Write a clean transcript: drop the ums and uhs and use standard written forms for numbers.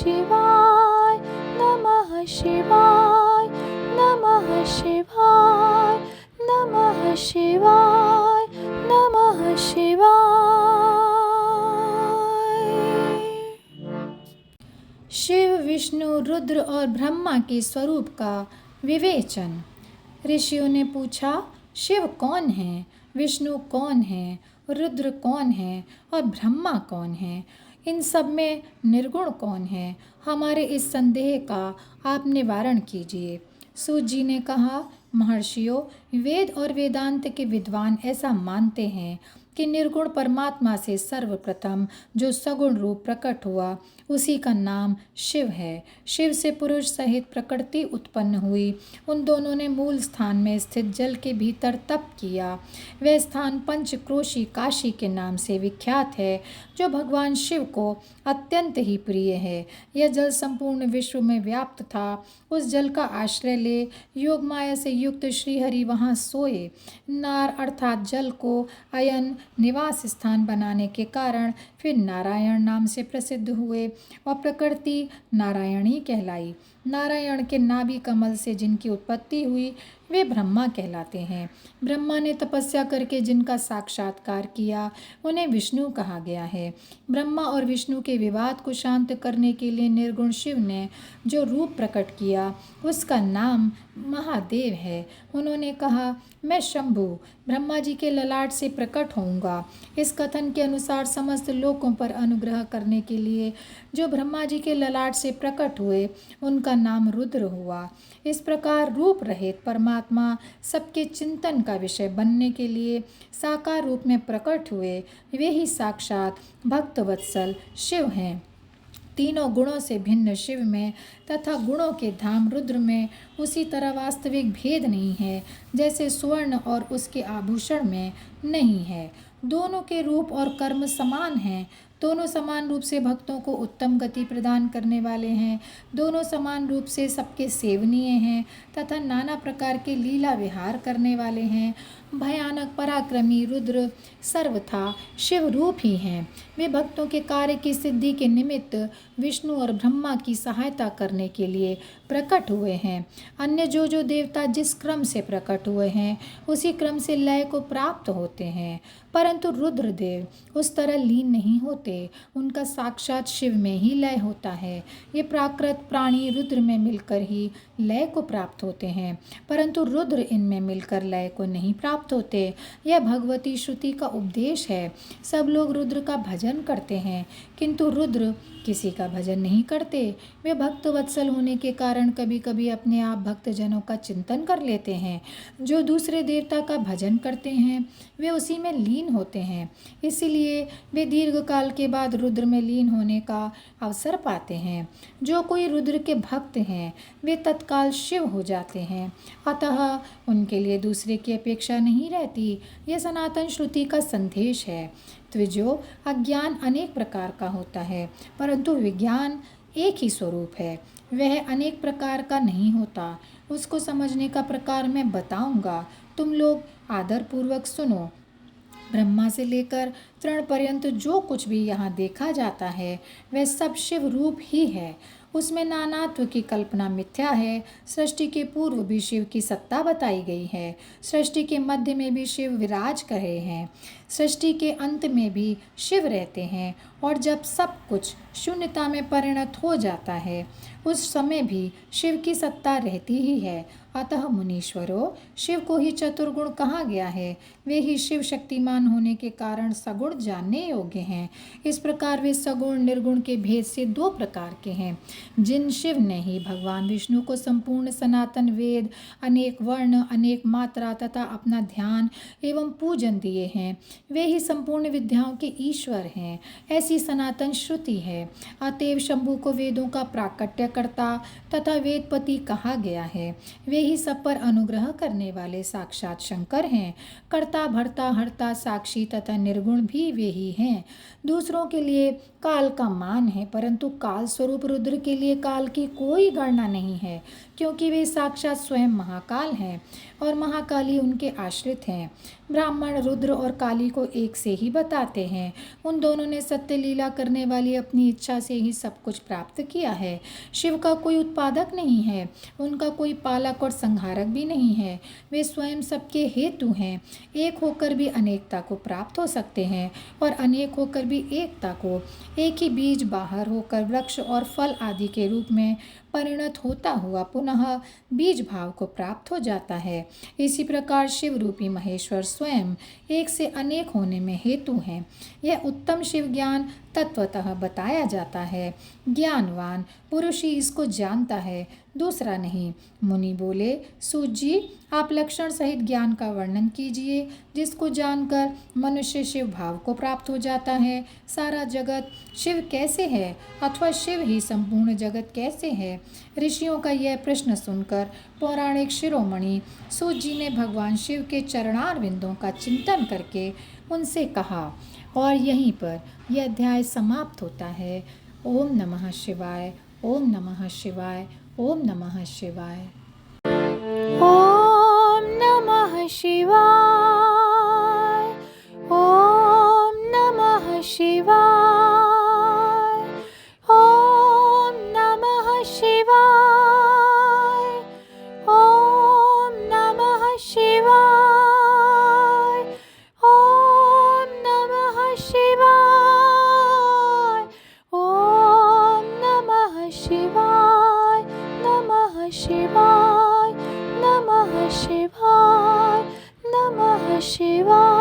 शिवाय, नमः शिवाय, नमः शिवाय, नमः शिवाय, नमः शिवाय। शिव, विष्णु, रुद्र और ब्रह्मा के स्वरूप का विवेचन। ऋषियों ने पूछा, शिव कौन है, विष्णु कौन है, रुद्र कौन है और ब्रह्मा कौन है? इन सब में निर्गुण कौन है? हमारे इस संदेह का आप निवारण कीजिए। सूत जी ने कहा, महर्षियों, वेद और वेदांत के विद्वान ऐसा मानते हैं कि निर्गुण परमात्मा से सर्वप्रथम जो सगुण रूप प्रकट हुआ उसी का नाम शिव है। शिव से पुरुष सहित प्रकृति उत्पन्न हुई। उन दोनों ने मूल स्थान में स्थित जल के भीतर तप किया। वह स्थान पंचक्रोशी काशी के नाम से विख्यात है, जो भगवान शिव को अत्यंत ही प्रिय है। यह जल संपूर्ण विश्व में व्याप्त था। उस जल का आश्रय ले योग माया से युक्त श्रीहरि वहाँ सोए। नार अर्थात जल को अयन निवास स्थान बनाने के कारण फिर नारायण नाम से प्रसिद्ध हुए और प्रकृति नारायणी कहलाई। नारायण के नाभि कमल से जिनकी उत्पत्ति हुई वे ब्रह्मा कहलाते हैं। ब्रह्मा ने तपस्या करके जिनका साक्षात्कार किया उन्हें विष्णु कहा गया है। ब्रह्मा और विष्णु के विवाद को शांत करने के लिए निर्गुण शिव ने जो रूप प्रकट किया उसका नाम महादेव है। उन्होंने कहा, मैं शंभु ब्रह्मा जी के ललाट से प्रकट होऊंगा। इस कथन के अनुसार समस्त लोकों पर अनुग्रह करने के लिए जो ब्रह्मा जी के ललाट से प्रकट हुए उनका नाम रुद्र हुआ। इस प्रकार रूप रहित परमात्मा सबके चिंतन का विषय बनने के लिए साकार रूप में प्रकट हुए। वे ही साक्षात भक्तवत्सल शिव हैं। तीनों गुणों से भिन्न शिव में तथा गुणों के धाम रुद्र में उसी तरह वास्तविक भेद नहीं है जैसे स्वर्ण और उसके आभूषण में नहीं है। दोनों के रूप और कर्म समान हैं। दोनों समान रूप से भक्तों को उत्तम गति प्रदान करने वाले हैं। दोनों समान रूप से सबके सेवनीय हैं तथा नाना प्रकार के लीला विहार करने वाले हैं। भयानक पराक्रमी रुद्र सर्वथा शिव रूप ही हैं। वे भक्तों के कार्य की सिद्धि के निमित्त विष्णु और ब्रह्मा की सहायता करने के लिए प्रकट हुए हैं। अन्य जो देवता जिस क्रम से प्रकट हुए हैं उसी क्रम से लय को प्राप्त होते हैं, परंतु रुद्रदेव उस तरह लीन नहीं होते। उनका साक्षात शिव में ही लय होता है। ये प्राकृत प्राणी रुद्र में मिलकर ही लय को प्राप्त होते हैं, परंतु रुद्र इनमें मिलकर लय को नहीं प्राप्त होते। यह भगवती श्रुति का उपदेश है। सब लोग रुद्र का भजन करते हैं, किंतु रुद्र किसी का भजन नहीं करते। वे भक्त वत्सल होने के कारण कभी कभी अपने आप भक्तजनों का चिंतन कर लेते हैं। जो दूसरे देवता का भजन करते हैं वे उसी में लीन होते हैं, इसीलिए वे दीर्घ काल के बाद रुद्र में लीन होने का अवसर पाते हैं। जो कोई रुद्र के भक्त हैं वे तत्काल शिव हो जाते हैं, अतः उनके लिए दूसरे की अपेक्षा नहीं रहती। यह सनातन श्रुति का संदेश है। त्विजो, अज्ञान अनेक प्रकार का होता है, परंतु विज्ञान एक ही स्वरूप है। वह अनेक प्रकार का नहीं होता। उसको समझने का प्रकार मैं बताऊंगा, तुम लोग आदरपूर्वक सुनो। ब्रह्मा से लेकर तृण पर्यंत जो कुछ भी यहाँ देखा जाता है वह सब शिव रूप ही है। उसमें नानात्व की कल्पना मिथ्या है। सृष्टि के पूर्व भी शिव की सत्ता बताई गई है। सृष्टि के मध्य में भी शिव विराज कर रहे हैं। सृष्टि के अंत में भी शिव रहते हैं और जब सब कुछ शून्यता में परिणत हो जाता है उस समय भी शिव की सत्ता रहती ही है। अतः मुनीश्वरों, शिव को ही चतुर्गुण कहा गया है। वे ही शिव शक्तिमान होने के कारण सगुण जानने योग्य हैं। इस प्रकार वे सगुण निर्गुण के भेद से दो प्रकार के हैं। जिन शिव ने ही भगवान विष्णु को संपूर्ण सनातन वेद, अनेक वर्ण, अनेक मात्रा तथा अपना ध्यान एवं पूजन दिए हैं, वे ही संपूर्ण विद्याओं के ईश्वर हैं। ऐसी सनातन श्रुति है। अतएव शंभु को वेदों का प्राकट्यकर्ता तथा वेदपति कहा गया है। वे ही सब पर अनुग्रह करने वाले साक्षात शंकर हैं। कर्ता, भर्ता, हर्ता, साक्षी तथा निर्गुण भी वे ही हैं। दूसरों के लिए काल का मान है, परंतु काल स्वरूप रुद्र के लिए काल की कोई गणना नहीं है, क्योंकि वे साक्षात स्वयं महाकाल हैं और महाकाली उनके आश्रित हैं। ब्राह्मण रुद्र और काली को एक से ही बताते हैं। उन दोनों ने सत्य लीला करने वाली अपनी इच्छा से ही सब कुछ प्राप्त किया है। शिव का कोई उत्पादक नहीं है, उनका कोई पालक और संहारक भी नहीं है। वे स्वयं सबके हेतु हैं। एक होकर भी अनेकता को प्राप्त हो सकते हैं और अनेक होकर भी एकता को। एक ही बीज बाहर होकर वृक्ष और फल आदि के रूप में परिणत होता हुआ पुनः बीज भाव को प्राप्त हो जाता है। इसी प्रकार शिव रूपी महेश्वर स्वयं एक से अनेक होने में हेतु हैं। यह उत्तम शिव ज्ञान तत्वतः बताया जाता है। ज्ञानवान पुरुष ही इसको जानता है, दूसरा नहीं। मुनि बोले, सूत जी, आप लक्षण सहित ज्ञान का वर्णन कीजिए, जिसको जानकर मनुष्य शिव भाव को प्राप्त हो जाता है। सारा जगत शिव कैसे है, अथवा शिव ही संपूर्ण जगत कैसे है? ऋषियों का यह प्रश्न सुनकर पौराणिक शिरोमणि सूत जी ने भगवान शिव के चरणारविंदों का चिंतन करके उनसे कहा। और यहीं पर यह अध्याय समाप्त होता है। ओम नमः शिवाय, ओम नमः शिवाय, ओम नमः शिवाय। ओम नमः शिवाय, ओम नमः शिवाय, ओम नमः शिवाय, ओम नमः शिवाय, ओम नमः शिवाय, ओम नमः शिवाय, नमः शिवाय, नमः शिवाय, नमः शिवाय।